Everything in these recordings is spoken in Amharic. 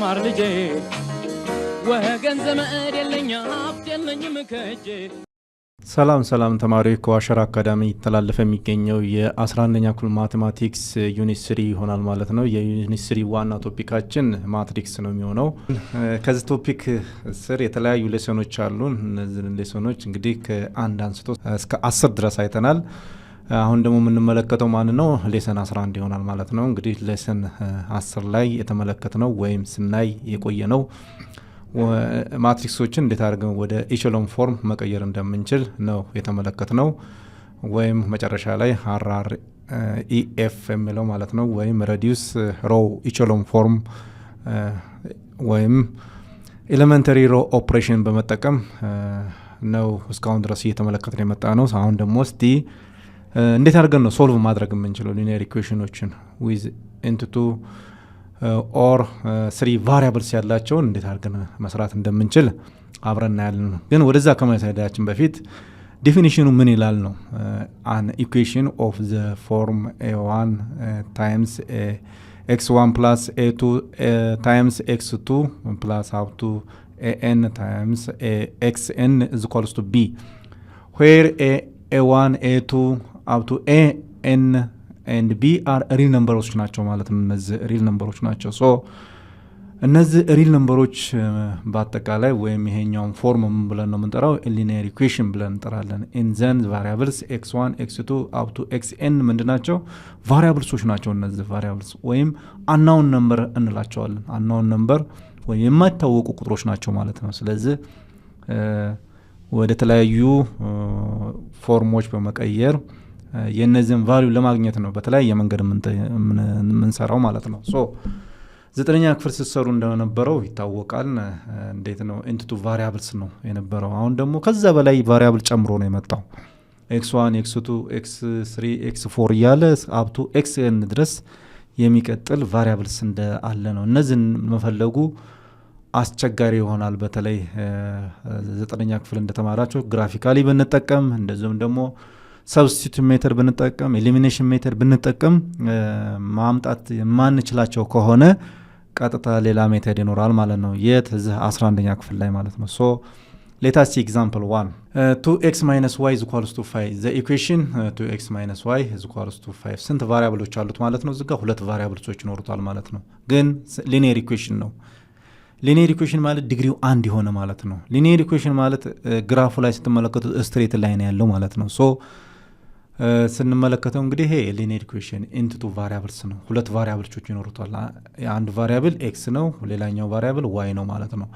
ተማር ልጄ ወገን ዘመድ የለኝ ሀብት የለኝም ከእጄ ሰላም ተማሪዎች ከዋሸራ አካዳሚ ተላልፈ የሚገኘው የ11ኛ ክፍል ማቴማቲክስ ዩኒት 3 ይሆናል ማለት ነው። የዩኒት 3 ዋና ቶፒካችን ማትሪክስ ነው የሚሆነው። ከዚህ ቶፒክ ስር የተለያዩ ሌሰኖች አሉ። እነዚህ ሌሰኖች እንግዲህ ከአንድ አንስቶ እስከ 10 ድረስ አይተናል። አሁን ደግሞ የምንመለከተው ማን ነው? ሌሰን 11 ይሆናል ማለት ነው። እንግዲህ ሌሰን 10 ላይ የተመለከትነው ወይም ስናይ የቆየ ነው ማትሪክሶችን እንዴት አድርገን ወደ ኢቸሎን ፎርም መቀየር እንደምንችል ነው የተመለከትነው። ወይም መጨረሻ ላይ አርአር ኢኤፍ የሚለው ማለት ነው ወይም ሬዲዩስ ሮው ኢቸሎን ፎርም ወይም ኤሌመንተሪ ሮ ኦፕሬሽን በመጠቀም ነው እስካሁን ድረስ እየተመለከትን የመጣ ነው። አሁን ደግሞ እስቲ እንዴት አድርገን ነው ሶልቭ ማድረግ የምንችለው ሊኒየር ኢኩዌሽኖችን ዊዝ ኢንቱ ኦር 3 ቫሪያብልስ ያላቸውን እንዴት አድርገን መስራት እንደምንችል አብረን እናያለን። ግን ወደዛ ከመሄዳችን በፊት ዴፊኒሽኑ ምን ይላል ነው? አን ኢኩዌሽን ኦፍ ዘ ፎርም a1 ታይምስ x1 ፕላስ a2 ታይምስ x2 ፕላስ up to an ታይምስ xn is equals to b where a1 a2 up to an and b are real numbers ናቸው ማለት ነው። እነዚህ real numbers ናቸው። ሶ እነዚህ real numbers በአጠቃላይ ወይም ይሄኛውን ፎርም ምን ብለን ነው የምንጠራው? linear equation ብለን እንጠራለን። in then variables x1 x2 up to xn ምንድናቸው? variables ናቸው። እነዚህ variables ወይም unknown number እንላቸዋለን። unknown number ወይም የማይታወቁ ቁጥሮች ናቸው ማለት ነው። ስለዚህ ወደ ተለያዩ ፎርሞች በመቀየር የነዚህን ቫልዩ ለማግኘት ነው በተለያየ መንገድ የምንሰራው ማለት ነው። ሶ 9ኛ ክፍል ሲሰሩ እንደነበረው ይታወቃል። እንዴት ነው ኢንቱ ቫሪያብልስ ነው የነበረው። አሁን ደግሞ ከዛ በላይ ቫሪያብል ጨምሮ ነው የመጣው። x1 x2 x3 x4 እያለ up to xn ድረስ የሚቀጥል ቫሪያብልስ እንዳለ ነው። እነዚህን መፈለጉ አስቸጋሪ ይሆናል። በተለይ 9ኛ ክፍል እንደተማራችሁ ግራፊካሊ ብንጠቀም እንደዚሁም ደግሞ ሰብስቲቱት ሜተድ ብንጠቀም ኤሊሚኔሽን ሜተድ ብንጠቀም ማምጣት የማንችላቸው ከሆነ ቀጥታ ሌላ ሜተድ ይኖራል ማለት ነው። የት እዚህ 11ኛ ክፍል ላይ ማለት ነው። ሶ let us see example 1 2x minus y is equals to 5 the equation 2x minus y is equals to 5 ስንት ቫሪያብሎች አሉት ማለት ነው? እዚህ ጋር ሁለት ቫሪያብሎች ይኖሩታል ማለት ነው። ግን ሊኒየር ኢኩዌሽን ነው። ሊኒየር ኢኩዌሽን ማለት ዲግሪው አንድ የሆነ ማለት ነው። ሊኒየር ኢኩዌሽን ማለት ግራፉ ላይ ስትመለከቱት ስትሬት ላይን ያለው ማለት ነው። ሶ ስንመለከተው እንግዲህ ይሄ ሊኒየር ኢኩዌሽን ኢንቱ ቫሪያብልስ ነው። ሁለት ቫሪያብሎች ይኖሩታል። አንድ ቫሪያብል ኤክስ ነው፣ ሌላኛው ቫሪያብል ዋይ ነው ማለት ነው።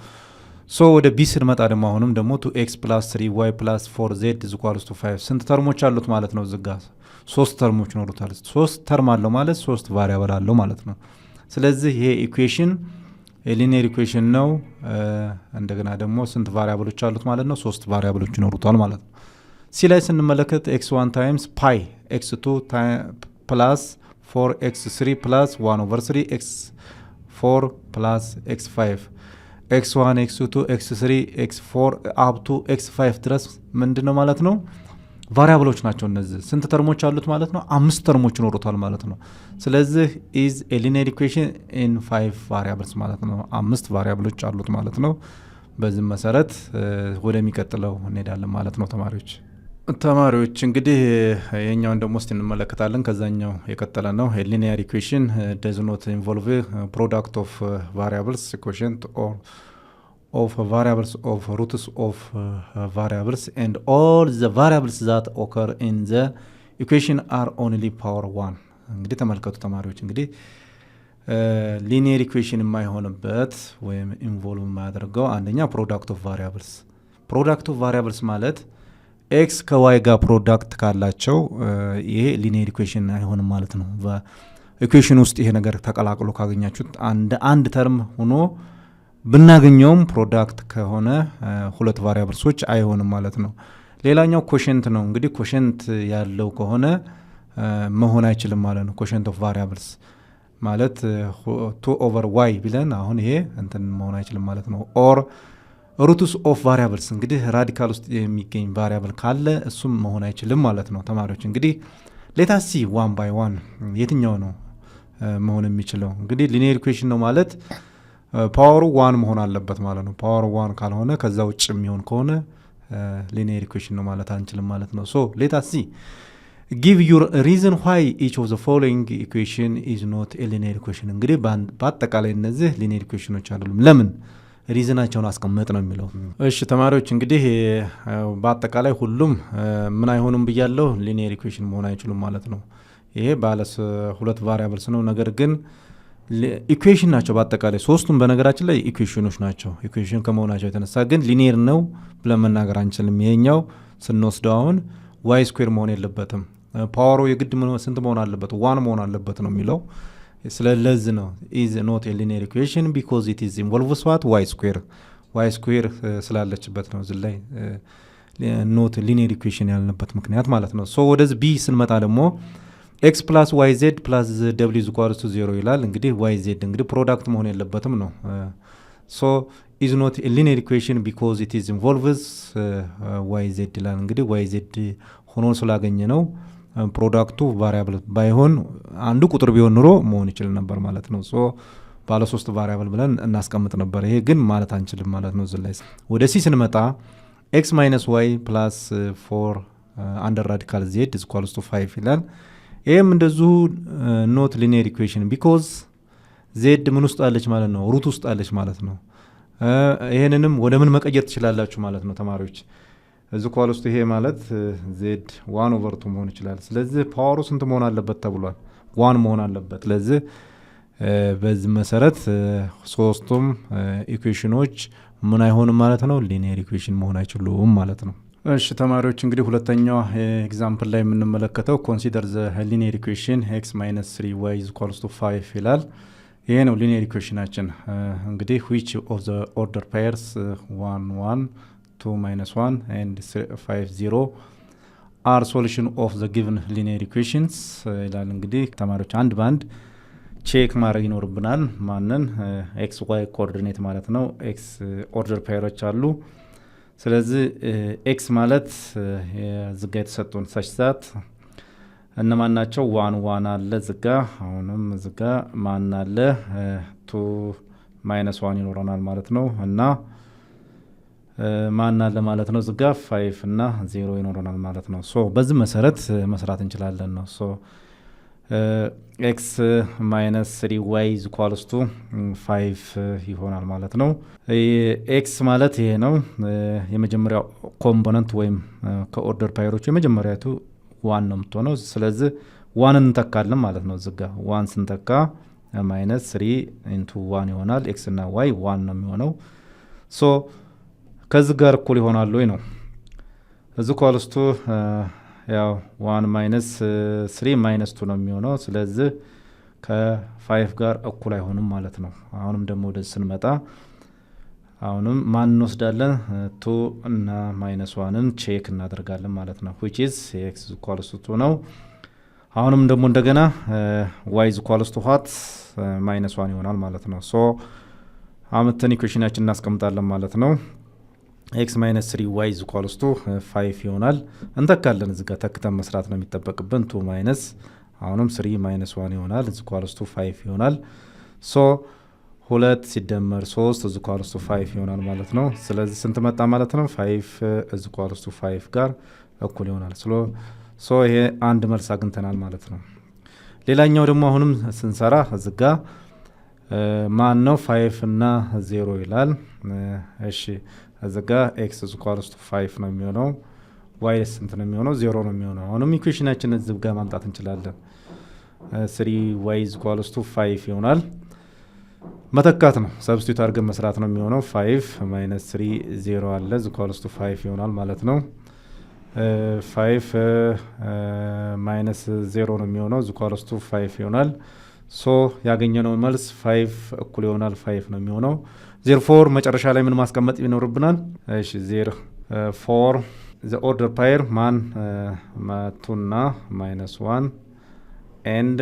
ሶ ወደ ቢ ስንመጣ ደግሞ አሁንም ደግሞ 2x + 3y + 4z is equals to 5 ስንት ተርሞች አሉት ማለት ነው? ዝጋ 3 ተርሞች ይኖሩታል። 3 ተርም አለው ማለት 3 ቫሪያብል አለው ማለት ነው። ስለዚህ ይሄ ኢኩዌሽን ሊኒየር ኢኩዌሽን ነው። እንደገና ደግሞ ስንት ቫሪያብሎች አሉት ማለት ነው? 3 ቫሪያብሎች ይኖሩታል ማለት ነው። ሲ ላይ ስንመለከት x1 ታይምስ ፓይ x2 ፕላስ 4x3 ፕላስ 1/3 x4 ፕላስ x5 x1 x2 x3 x4 up to x5 ድረስ ምንድነው ማለት ነው? ቫሪያብሎች ናቸው። እነዚህ ስንት ተርሞች አሉት ማለት ነው? 5 ተርሞች ይኖሩታል ማለት ነው። ስለዚህ is a linear equation in 5 variables ማለት ነው። 5 ቫሪያብሎች አሉት ማለት ነው። በዚህ መሰረት ወደሚቀጥለው እንሄዳለን ማለት ነው። ተማሪዎች እንግዲህ የኛውን ደግሞ እስቲ እንመለከታለን። ከዛኛው የቀጠለ ነው። linear equation does not involve product of variables quotient or of variables of roots of variables and all the variables that occur in the equation are only power 1 እንግዲህ ተመልከቱ ተማሪዎች። እንግዲህ linear equation የማይሆንበት ወይም ኢንቮልቭ የማያደርገው አንደኛ product of variables ማለት ኤክስ ከዋይ ጋር ፕሮዳክት ካላቸው ይሄ ሊኒየር ኢኩዌሽን አይሆንም ማለት ነው። በኢኩዌሽን ውስጥ ይሄ ነገር ተቀላቅሎ ካገኛችሁት አንድ ተርም ሆኖ ብናገኘውም ፕሮዳክት ከሆነ ሁለት ቫሪያብልሶች አይሆንም ማለት ነው። ሌላኛው ኮሸንት ነው። እንግዲህ ኮሸንት ያለው ከሆነ መሆን አይችልም ማለት ነው። ኮሸንት ኦፍ ቫሪያብልስ ማለት 2/y ቢለን አሁን ይሄ እንትን መሆን አይችልም ማለት ነው። ኦር ሩትስ ኦፍ ቫሪያብልስ እንግዲህ ራዲካል ውስጥ የሚገኝ ቫሪያብል ካለ እሱም መሆን አይችልም ማለት ነው። ተማሪዎች እንግዲህ ሌታስ ሲ 1 by 1 የትኛው ነው መሆን የሚችለው? እንግዲህ ሊኒየር ኢኩዌሽን ነው ማለት ፓወሩ 1 መሆን አለበት ማለት ነው። ፓወሩ 1 ካልሆነ ከዛ ውጭ የሚሆን ከሆነ ሊኒየር ኢኩዌሽን ነው ማለት አንችልም ማለት ነው። ሶ ሌት አስ ሲ ጊቭ ዩር ሪዝን ዋይ ኢች ኦፍ ዘ ፎሎዊንግ ኢኩዌሽን ኢዝ ኖት ኤ ሊኒየር ኢኩዌሽን። እንግዲህ በአጠቃላይ እነዚህ ሊኒየር ኢኩዌሽኖች አይደሉም፣ ለምን ሪዝናቸውን አስቀምጥ ነው የሚለው። እሺ ተማሪዎች እንግዲህ በአጠቃላይ ሁሉም ምን አይሆኑም ብያለሁ፣ ሊኒየር ኢኩዌሽን መሆን አይችሉም ማለት ነው። ይሄ ባለ 2 ቫሪያብልስ ነው፣ ነገር ግን ኢኩዌሽን ናቸው በአጠቃላይ ሶስቱም። በነገራችን ላይ ኢኩዌሽኖች ናቸው። ኢኩዌሽን ከመሆናቸው የተነሳ ግን ሊኒየር ነው ብለን መናገር አንችልም። ይሄኛው ስንወስደው አሁን ዋይ ስኩዌር መሆን የለበትም። ፓወሩ የግድ ስንት መሆን አለበት? 1 መሆን አለበት ነው የሚለው። ስለዚህ ነው ኢዝ ኖት ኤ ሊኒየር ኢኩዌሽን ቢኮዝ ኢት ኢዝ ኢንቮልቭስ ዋት ዋይ ስኩዌር ስላለችበት ነው እዚህ ላይ ኖት ሊኒየር ኢኩዌሽን ያልንበት ምክንያት ማለት ነው። ሶ ወደዚህ ቢ ስንመጣ ደግሞ ኤክስ ፕላስ ዋይ ዜድ ፕላስ ደብሊው ኢኳልስ ቱ 0 ይላል። እንግዲህ ዋይ ዜድ እንግዲህ ፕሮዳክት መሆን የለበትም ነው። ሶ ኢዝ ኖት ኤ ሊኒየር ኢኩዌሽን ቢኮዝ ኢት ኢዝ ኢንቮልቭስ ዋይ ዜድ ይላል። እንግዲህ ዋይ ዜድ ሆኖ ስላገኘ ነው። ፕሮዳክቱ ቫሪያብል ባይሆን አንዱ ቁጥር ቢሆን ኑሮ መሆን ይችል ነበር ማለት ነው። ሶ ባለ 3 ቫሪያብል ብለን እናስቀምጥ ነበር። ይሄ ግን ማለት አንችልም ማለት ነው። እዚህ ላይ ወደ ሲ ስንመጣ ኤክስ ማይነስ ዋይ ፕላስ 4 አንደር ራዲካል ዜድ ኢዝ ኢኳልስ ቱ 5 ይላል። ይህም እንደዚሁ ኖት ሊኒየር ኢኩዌሽን ቢኮዝ ዜድ ምን ውስጥ አለች ማለት ነው? ሩት ውስጥ አለች ማለት ነው። ይሄንንም ወደ ምን መቀየር ትችላላችሁ ማለት ነው ተማሪዎች? እዚ ኳል ውስጥ ይሄ ማለት ዜድ 1/2 መሆን ይችላል። ስለዚህ ፓወሩ ስንት መሆን አለበት ተብሏል? 1 መሆን አለበት። ስለዚህ በዚህ መሰረት ሶስቱም ኢኩዌሽኖች ምን አይሆንም ማለት ነው? ሊኒየር ኢኩዌሽን መሆን አይችሉም ማለት ነው። እሺ ተማሪዎች እንግዲህ ሁለተኛው ኤግዛምፕል ላይ የምንመለከተው ኮንሲደር ዘ ሊኒየር ኢኩዌሽን ኤክስ ማይነስ 3 ዋይ ኢዝ ኢኳልስ ቱ 5 ይላል። ይሄ ነው ሊኒየር ኢኩዌሽናችን። እንግዲህ which of the order pairs 1 1 2 minus 1 and 5 0 are solution of the given linear equations ይላል። እንግዲህ ተማሪዎች አንድ ባንድ ቼክ ማድረግ ይኖርብናል። ማንን? ኤክስ ዋይ ኮኦርዲኔት ማለት ነው። ኤክስ ኦርደር ፔሮች አሉ። ስለዚህ ኤክስ ማለት ዝጋ የተሰጡን ሰችዛት እነማን ናቸው? 1 1 አለ ዝጋ። አሁንም ዝጋ ማን አለ? 2 ማይነስ 1 ይኖረናል ማለት ነው። እና ማን አለ ማለት ነው? ዝጋ 5 እና 0 ይኖረናል ማለት ነው። ሶ በዚህ መሰረት መስራት እንችላለን ነው። ሶ ኤክስ ማይነስ 3 ዋይ ኢዝ ኢኳልስ ቱ 5 ይሆናል ማለት ነው። ኤክስ ማለት ይሄ ነው የመጀመሪያው ኮምፖነንት ወይም ከኦርደር ፓይሮቹ የመጀመሪያቱ 1 ነው የምትሆነው። ስለዚህ 1 እንተካለን ማለት ነው። ዝጋ 1 ስንተካ ማይነስ 3 ኢንቱ 1 ይሆናል። ኤክስ እና ዋይ 1 ነው የሚሆነው። ሶ ከዚህ ጋር እኩል ይሆናሉ ወይ ነው። እዚህ ኳልስቱ ያው 1 ማይነስ 3 ማይነስ 2 ነው የሚሆነው። ስለዚህ ከ5 ጋር እኩል አይሆንም ማለት ነው። አሁንም ደግሞ ወደ ስንመጣ አሁንም ማን እንወስዳለን? 2 እና ማይነስ 1ን ቼክ እናደርጋለን ማለት ነው። which is x equals to 2 ነው። አሁንም ደግሞ እንደገና y equals to what ማይነስ 1 ይሆናል ማለት ነው። ሶ አመተን ኢኩዌሽናችን እናስቀምጣለን ማለት ነው። x minus 3 y is equals to 5 ይሆናል። እንተካለን እዚህ ጋር ተክተን መስራት ነው የሚጠበቅብን። 2 ማይነስ አሁንም 3 ማይነስ 1 ይሆናል is equals to 5 ይሆናል። ሶ 2 ሲደመር 3 is equals to 5 ይሆናል ማለት ነው። ስለዚህ ስንት መጣ ማለት ነው? 5 is equals to 5 ጋር እኩል ይሆናል። ሶ ይሄ አንድ መልስ አግኝተናል ማለት ነው። ሌላኛው ደግሞ አሁንም ስንሰራ እዚህ ጋር ማን ነው? 5 እና 0 ይላል። እሺ እዚህ ጋር x is equals to 5 ነው የሚሆነው። y ስንት ነው የሚሆነው? 0 ነው የሚሆነው። አሁንም ኢኩዌሽናችንን እዚህ ጋር ማምጣት እንችላለን። 3y is equals to 5 ይሆናል። መተካት ነው፣ ሰብስቲዩት አድርገን መስራት ነው የሚሆነው። 5 minus 3 0 አለ is equals to 5 ይሆናል ማለት ነው። 5 minus 0 ነው የሚሆነው is equals to 5 ይሆናል። ሶ ያገኘነው መልስ 5 እኩል ይሆናል 5 ነው የሚሆነው። 04 መጨረሻ ላይ ምን ማስቀመጥ ይኖርብናል? እሺ 04 the order pair ማን 2 እና minus 1 and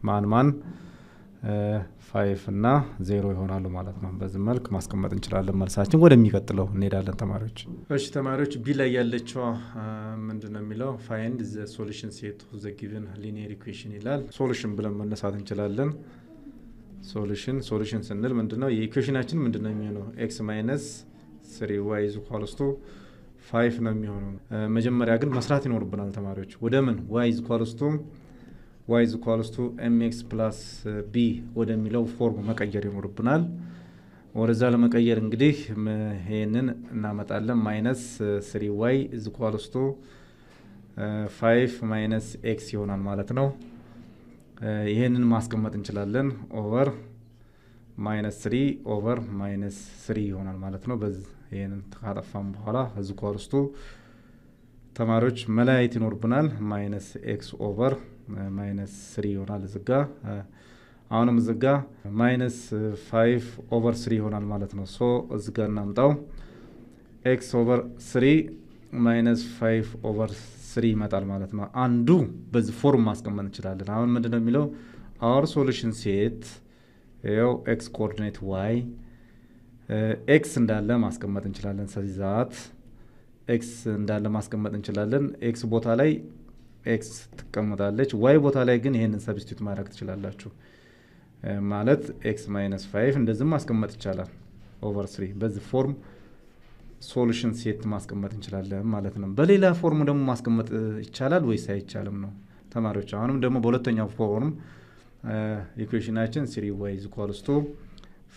ማን 5 እና 0 ይሆናሉ ማለት ነው። በዚህ መልክ ማስቀመጥ እንችላለን። መልሳችን ወደሚቀጥለው እንሄዳለን ተማሪዎች። እሺ ተማሪዎች ቢ ላይ ያለችው ምንድነው የሚለው? find the solution set of the given linear equation ይላል። ሶሉሽን ብለን መነሳት እንችላለን። ሶሉሽን ስንል ምንድነው የኢኩዌሽናችን ምንድነው የሚሆነው ኤክስ ማይነስ 3y is equals to 5 ነው የሚሆነው። መጀመሪያ ግን መስራት ይኖርብናል ተማሪዎች። ወደ ምን y is equals to mx plus b ወደሚለው ፎርም መቀየር ይኖርብናል። ወደዛ ለመቀየር እንግዲህ ይሄንን እናመጣለን ማይነስ 3y is equals to 5 minus x ይሆናል ማለት ነው። ይሄንን ማስቀመጥ እንችላለን ኦቨር ማይነስ 3 ኦቨር ማይነስ 3 ይሆናል ማለት ነው። በዚህ ይሄንን ካጠፋን በኋላ እዚህ ኮርስቱ ተማሪዎች መለያየት ይኖርብናል። ማይነስ ኤክስ ኦቨር ማይነስ 3 ይሆናል እዚጋ። አሁንም እዚጋ ማይነስ 5 ኦቨር 3 ይሆናል ማለት ነው። ሶ እዚጋ እናምጣው ኤክስ ኦቨር 3 ማይነስ 5 ኦቨር 3 ይመጣል ማለት ነው። አንዱ በዚህ ፎርም ማስቀመጥ እንችላለን። አሁን ምንድነው የሚለው our solution set ያው x coordinate y x እንዳለ ማስቀመጥ እንችላለን። ስለዚህ ዛት x እንዳለ ማስቀመጥ እንችላለን። x ቦታ ላይ x ትቀመጣለች፣ y ቦታ ላይ ግን ይሄንን ሰብስቲቱት ማድረግ ትችላላችሁ። ማለት x - 5 እንደዚህ ማስቀመጥ ይቻላል ኦቨር 3 በዚህ ፎርም ሶሉሽን ሴት ማስቀመጥ እንችላለን ማለት ነው። በሌላ ፎርም ደግሞ ማስቀመጥ ይቻላል ወይስ አይቻልም ነው ተማሪዎች። አሁንም ደግሞ በሁለተኛው ፎርም ኢኩዌሽናችን 3y =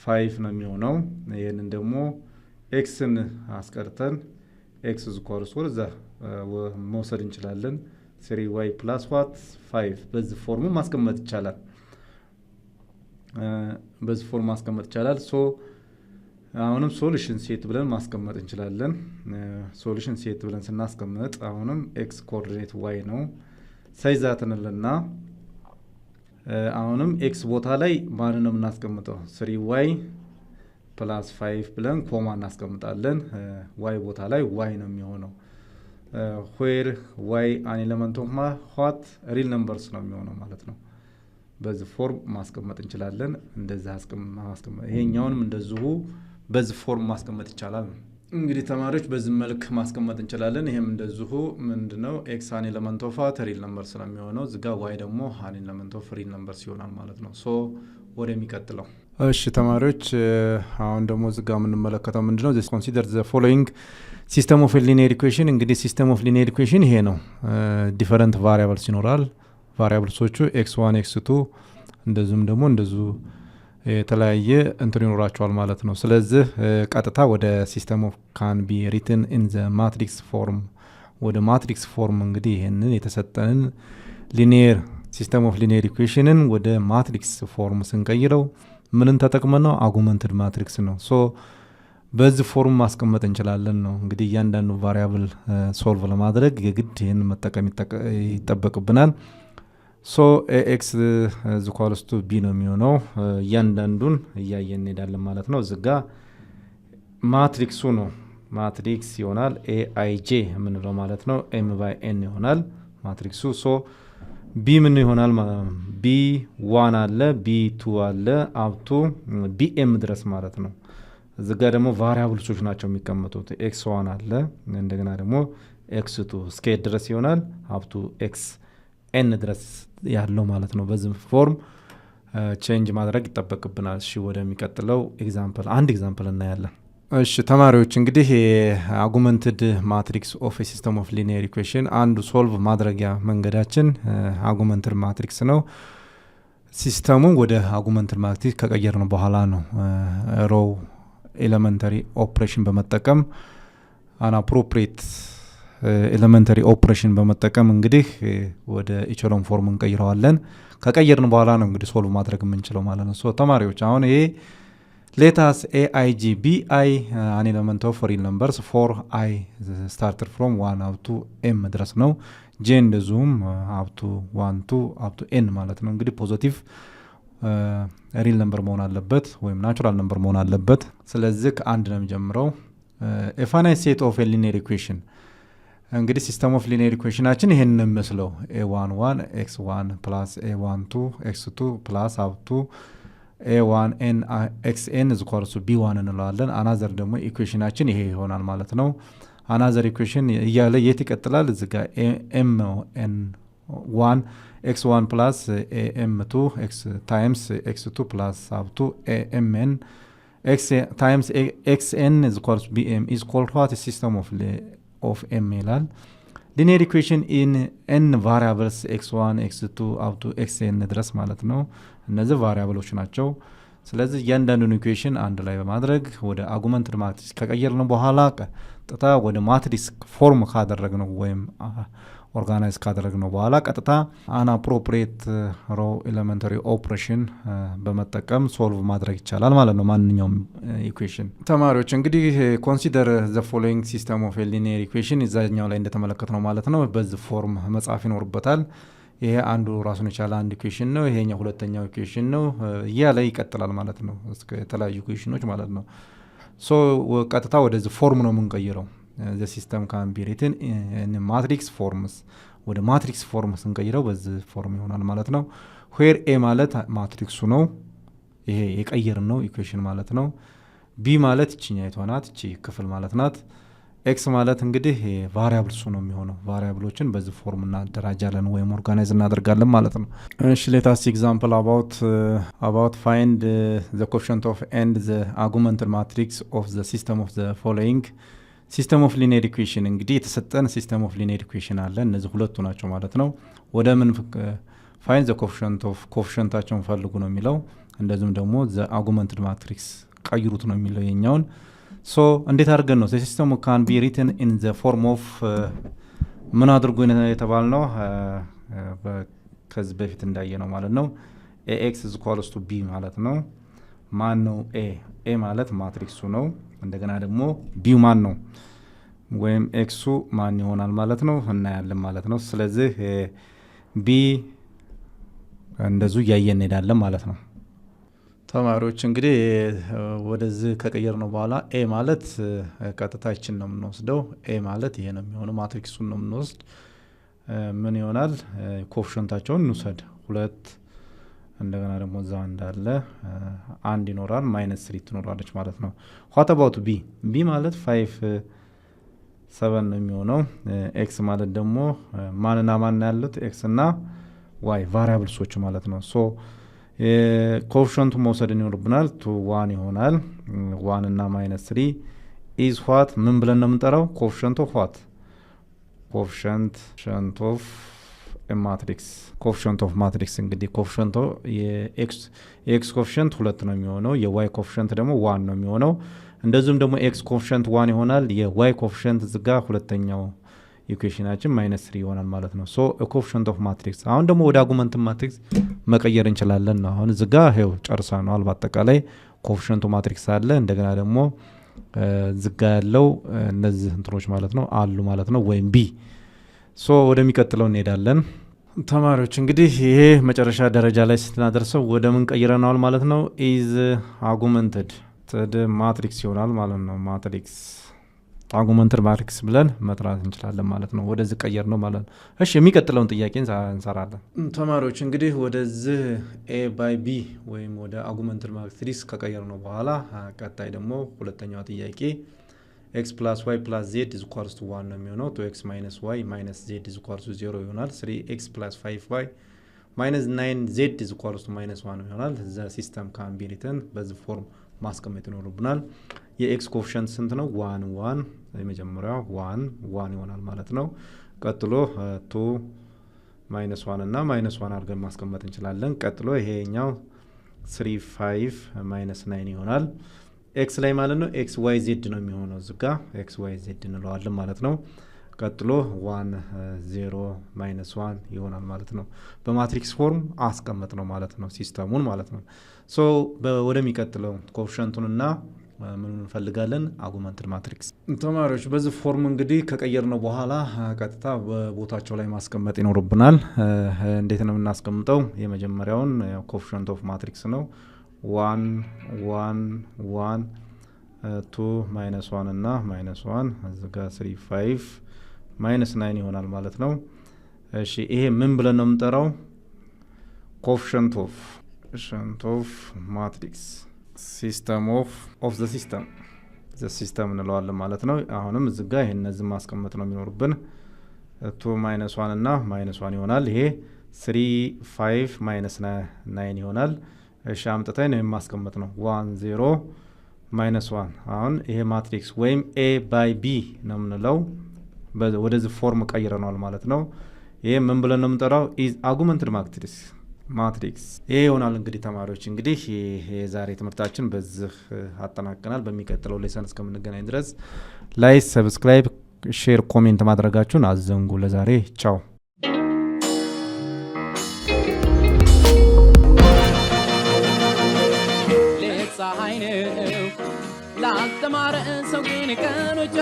5 ነው የሚሆነው። ይሄንን ደግሞ xን አስቀርተን x = ወደዛ መውሰድ እንችላለን። 3y + what 5 በዚህ ፎርም ማስቀመጥ ይቻላል። በዚህ ፎርም ማስቀመጥ ይቻላል። ሶ አሁንም ሶሉሽን ሴት ብለን ማስቀመጥ እንችላለን። ሶሉሽን ሴት ብለን ስናስቀምጥ አሁንም x ኮኦርዲኔት y ነው ሳይዛትንልና አሁንም x ቦታ ላይ ማን ነው የምናስቀምጠው 3y + 5 ብለን ኮማ እናስቀምጣለን። y ቦታ ላይ y ነው የሚሆነው። where y an element of what real numbers ነው የሚሆነው ማለት ነው። በዚህ ፎርም ማስቀመጥ እንችላለን። እንደዛ ማስቀመጥ ይሄኛውንም እንደዚሁ በዚህ ፎርም ማስቀመጥ ይቻላል። እንግዲህ ተማሪዎች በዚህ መልክ ማስቀመጥ እንችላለን። ይሄም እንደዚሁ ምንድነው x an element of real numbers ነው የሚሆነው። እዚጋ y ደግሞ an element of real numbers ይሆናል ማለት ነው። ሶ ወደሚቀጥለው እሺ ተማሪዎች አሁን ደግሞ እዚጋ የምንመለከተው ምንድነው this consider the following system of linear equation። እንግዲህ system of linear equation ይሄ ነው። different variables ይኖራል። ቫሪያብልሶቹ x1 x2 እንደዚሁም ደግሞ እንደዚሁ የተለያየ እንትን ይኖራቸዋል ማለት ነው። ስለዚህ ቀጥታ ወደ ሲስተም ኦፍ ካን ቢ ሪትን ኢን ዘ ማትሪክስ ፎርም ወደ ማትሪክስ ፎርም እንግዲህ ይሄንን የተሰጠንን ሊኒየር ሲስተም ኦፍ ሊኒየር ኢኩዌሽንን ወደ ማትሪክስ ፎርም ስንቀይረው ምንን ተጠቅመን ነው? አጉመንትድ ማትሪክስ ነው። ሶ በዚህ ፎርም ማስቀመጥ እንችላለን ነው። እንግዲህ እያንዳንዱ ቫሪያብል ሶልቭ ለማድረግ የግድ ይሄንን መጠቀም ይጠበቅብናል። ሶ ኤክስ = ቢ ነው የሚሆነው። እያንዳንዱን እያየን እንሄዳለን ማለት ነው። እዚጋ ማትሪክሱ ነው ማትሪክስ ይሆናል ኤአይጄ የምንለው ማለት ነው። m/n ይሆናል ማትሪክሱ። ሶ ቢ ምን ይሆናል? b1 አለ b2 አለ አፕቱ bm ድረስ ማለት ነው። እዚጋ ደግሞ ቫሪያብልሶች ናቸው የሚቀመጡት። x1 አለ እንደገና ደግሞ x2 እስከ ድረስ ይሆናል አፕቱ xn ድረስ ያለው ማለት ነው። በዚህ ፎርም ቼንጅ ማድረግ ይጠበቅብናል። እሺ ወደሚቀጥለው ኤግዛምፕል አንድ ኤግዛምፕል እናያለን። እሺ ተማሪዎች እንግዲህ አጉመንትድ ማትሪክስ ኦፍ ኤ ሲስተም ኦፍ ሊኒየር ኢኩዌሽን አንዱ ሶልቭ ማድረጊያ መንገዳችን አጉመንትድ ማትሪክስ ነው። ሲስተሙ ወደ አጉመንትድ ማትሪክስ ከቀየርን በኋላ ነው ሮው ኤሌመንተሪ ኦፕሬሽን በመጠቀም አናፕሮፕሪየት ኤሌመንተሪ ኦፕሬሽን በመጠቀም እንግዲህ ወደ ኢቸሎን ፎርም እንቀይረዋለን። ከቀየርን በኋላ ነው እንግዲህ ሶልቭ ማድረግ የምንችለው ማለት ነው። ሶ ተማሪዎች አሁን ይሄ ሌታስ ኤአይጂ ቢአይ አን ኤሌመንት ኦፍ ሪል ነምበርስ ፎር አይ ስታርትድ ፍሮም 1 አፕ ቱ ኤም ድረስ ነው። ጄ እንደዚሁም አፕ ቱ 1 ቱ አፕ ቱ ኤን ማለት ነው። እንግዲህ ፖዚቲቭ ሪል ነምበር መሆን አለበት ወይም ናቹራል ነምበር መሆን አለበት። ስለዚህ ከአንድ ነው የሚጀምረው። ኤ ፋይናይት ሴት ኦፍ ኤ ሊኒየር ኢኩዌሽን እንግዲህ ሲስተም ኦፍ ሊኒየር ኢኩዌሽናችን ይሄን ነው የሚመስለው። a11 x1 + a12 x2 + up to a1n xn = b1 እንለዋለን። አናዘር ደግሞ ኢኩዌሽናችን ይሄ ይሆናል ማለት ነው። አናዘር ኢኩዌሽን እያለ የት ይቀጥላል? እዚህ ጋር mn 1 x1 plus am2 x times x2 plus up to amn x times xn is equals to bm is called what? A system of m ይላል። ሊኒየር ኢኩዌሽን ኢን n ቫሪያብልስ x1 x2 up to xn ድረስ ማለት ነው። እነዚህ ቫሪያብሎች ናቸው። ስለዚህ እያንዳንዱን ኢኩዌሽን አንድ ላይ በማድረግ ወደ አጉመንትድ ማትሪክስ ከቀየርን በኋላ ቀጥታ ወደ ማትሪክስ ፎርም ካደረግነው ወይም ኦርጋናይዝ ካደረግነው በኋላ ቀጥታ አንአፕሮፕሪየት ሮ ኤሌመንታሪ ኦፕሬሽን በመጠቀም ሶልቭ ማድረግ ይቻላል ማለት ነው ማንኛውም ኢኩዌሽን። ተማሪዎች እንግዲህ ኮንሲደር ዘ ፎሎዊንግ ሲስተም ኦፍ ሊኒየር ኢኩዌሽን እዛኛው ላይ እንደተመለከትነው ማለት ነው በዚህ ፎርም መጻፍ ይኖርበታል። ይሄ አንዱ ራሱን የቻለ አንድ ኢኩዌሽን ነው። ይሄኛው ሁለተኛው ኢኩዌሽን ነው። እያለ ይቀጥላል ማለት ነው እስከ የተለያዩ ኢኩዌሽኖች ማለት ነው። ሶ ቀጥታ ወደዚህ ፎርም ነው የምንቀይረው። the system can be written in matrix forms ወደ ማትሪክስ ፎርም ስንቀይረው በዚህ ፎርም ይሆናል ማለት ነው። where a ማለት ማትሪክሱ ነው። ይሄ የቀየርን ነው ኢኩዌሽን ማለት ነው። b ማለት እቺኛይቷ ናት፣ እቺ ክፍል ማለት ናት። ኤክስ ማለት እንግዲህ ቫሪያብልሱ ነው የሚሆነው። ቫሪያብሎችን በዚህ ፎርም እናደራጃለን ወይም ኦርጋናይዝ እናደርጋለን ማለት ነው። እሺ ሌታስ ኤግዛምፕል about find the coefficient of and the augmented matrix of the system of the following ሲስተም ኦፍ ሊኒየር ኢኩዌሽን እንግዲህ የተሰጠን ሲስተም ኦፍ ሊኒየር ኢኩዌሽን አለ። እነዚህ ሁለቱ ናቸው ማለት ነው። ወደ ምን ፋይንድ ዘ ኮኤፊሺየንት ኦፍ ኮኤፊሺየንታቸውን ፈልጉ ነው የሚለው። እንደዚሁም ደግሞ ዘ አጉመንትድ ማትሪክስ ቀይሩት ነው የሚለው የኛውን። ሶ እንዴት አድርገን ነው ሲስተሙ ካን ቢ ሪትን ኢን ዘ ፎርም ኦፍ ምን አድርጎ የተባል ነው ከዚህ በፊት እንዳየ ነው ማለት ነው። ax is equals to b ማለት ነው። ማን ነው ኤ ማለት ማትሪክሱ ነው። እንደገና ደግሞ ቢው ማን ነው ወይም ኤክሱ ማን ይሆናል ማለት ነው እናያለን ማለት ነው። ስለዚህ ቢ እንደዙ ያየን እንሄዳለን ማለት ነው። ተማሪዎች እንግዲህ ወደዚህ ከቀየር ነው በኋላ ኤ ማለት ቀጥታችን ነው የምንወስደው። ኤ ማለት ይሄ ነው የሚሆነው ማትሪክሱን ነው የምንወስድ። ምን ይሆናል ኮኤፊሺየንታቸውን እንውሰድ 2 እንደገና ደግሞ እዛ እንዳለ አንድ ይኖራል -3 ትኖራለች ማለት ነው። what about b ማለት 5 7 ነው የሚሆነው። x ማለት ደግሞ ማንና ማን ያሉት x እና y ቫሪያብልሶች ማለት ነው። ሶ ኮኤፊሺየንቱ መውሰድ ይኖርብናል 2 1 ይሆናል። 1 እና -3 is what ምን ብለን ነው የምንጠራው ኮኤፊሺየንት ኦፍ what ኮኤፊሺየንት ኦፍ ማትሪክስ ኮኤፊሺየንት ኦፍ ማትሪክስ እንግዲህ ኮኤፊሺየንቱ የኤክስ ኮኤፊሺየንት 2 ነው የሚሆነው። የዋይ ኮኤፊሺየንት ደግሞ 1 ነው የሚሆነው። እንደዚሁም ደግሞ ኤክስ ኮኤፊሺየንት 1 ይሆናል። የዋይ ኮኤፊሺየንት ዝጋ ሁለተኛው ኢኩዌሽናችን -3 ይሆናል ማለት ነው። ሶ ኮኤፊሺየንት ኦፍ ማትሪክስ አሁን ደግሞ ወደ አጉመንት ማትሪክስ መቀየር እንችላለን ነው። አሁን ዝጋ ሄው ጨርሰናል። በአጠቃላይ ኮኤፊሺየንቱ ማትሪክስ አለ። እንደገና ደግሞ ዝጋ ያለው እነዚህ እንትኖች ማለት ነው አሉ ማለት ነው ወይም ቢ። ሶ ወደሚቀጥለው እንሄዳለን። ተማሪዎች እንግዲህ ይሄ መጨረሻ ደረጃ ላይ ስናደርሰው ወደ ምን ቀይረናል ማለት ነው ኢዝ አጉመንትድ ማትሪክስ ይሆናል ማለት ነው። ማትሪክስ አጉመንትድ ማትሪክስ ብለን መጥራት እንችላለን ማለት ነው። ወደዚህ ቀየር ነው ማለት ነው። እሺ የሚቀጥለውን ጥያቄ እንሰራለን። ተማሪዎች እንግዲህ ወደዚህ ኤ ባይ ቢ ወይም ወደ አጉመንትድ ማትሪክስ ከቀየር ነው በኋላ ቀጣይ ደግሞ ሁለተኛው ጥያቄ x plus y plus z is equals to 1 ነው የሚሆነው። 2x minus y minus z is equals to 0 ይሆናል። 3x plus 5y minus 9z is equals to minus 1 ይሆናል። the system can be written በዚህ ፎርም ማስቀመጥ ይኖርብናል። የኤክስ ኮኤፊሺየንት ስንት ነው 1 1 የመጀመሪያው 1 1 ይሆናል ማለት ነው። ቀጥሎ 2 minus 1 እና minus 1 አድርገን ማስቀመጥ እንችላለን። ቀጥሎ ይሄኛው 3 5 minus 9 ይሆናል። ኤክስ ላይ ማለት ነው ኤክስ ዋይ ዜድ ነው የሚሆነው። ዝጋ ኤክስ ዋይ ዜድ እንለዋለን ማለት ነው። ቀጥሎ 1 0 -1 ይሆናል ማለት ነው። በማትሪክስ ፎርም አስቀመጥ ነው ማለት ነው ሲስተሙን ማለት ነው። ሶ ወደሚቀጥለው ኮኤፊሺየንቱንና ምን እንፈልጋለን አጉመንትድ ማትሪክስ። ተማሪዎች በዚህ ፎርም እንግዲህ ከቀየር ነው በኋላ ቀጥታ በቦታቸው ላይ ማስቀመጥ ይኖርብናል። እንዴት ነው የምናስቀምጠው? የመጀመሪያውን ኮኤፊሺየንት ኦፍ ማትሪክስ ነው 1 1 1 2 -1 እና -1 እዚጋ 3 5 -9 ይሆናል ማለት ነው። እሺ ይሄ ምን ብለን ነው የምንጠራው? ኮኤፊሺየንት ኦፍ ማትሪክስ ሲስተም ኦፍ ዘ ሲስተም እንለዋለን ማለት ነው። አሁንም እዚጋ ይሄን እነዚህ ማስቀመጥ ነው የሚኖርብን። 2 minus 1 እና minus 1 ይሆናል ይሄ 3 5 minus 9 ይሆናል እሺ አምጥተን የማስቀምጥ ነው 1 0 minus 1 አሁን ይሄ ማትሪክስ ወይም a by b ነው የምንለው ወደዚህ ፎርም ቀይረናል ማለት ነው ይሄ ምን ብለን ነው የምንጠራው is augmented matrix ይሄ ይሆናል እንግዲህ ተማሪዎች እንግዲህ የዛሬ ትምህርታችን በዚህ አጠናቀናል በሚቀጥለው ሌሰን እስከምንገናኝ ድረስ ላይክ ሰብስክራይብ ሼር ኮሜንት ማድረጋችሁን አዘንጉ ለዛሬ ቻው ለፀሐይ ነው ላስተማረ ሰው ግን ቀኖች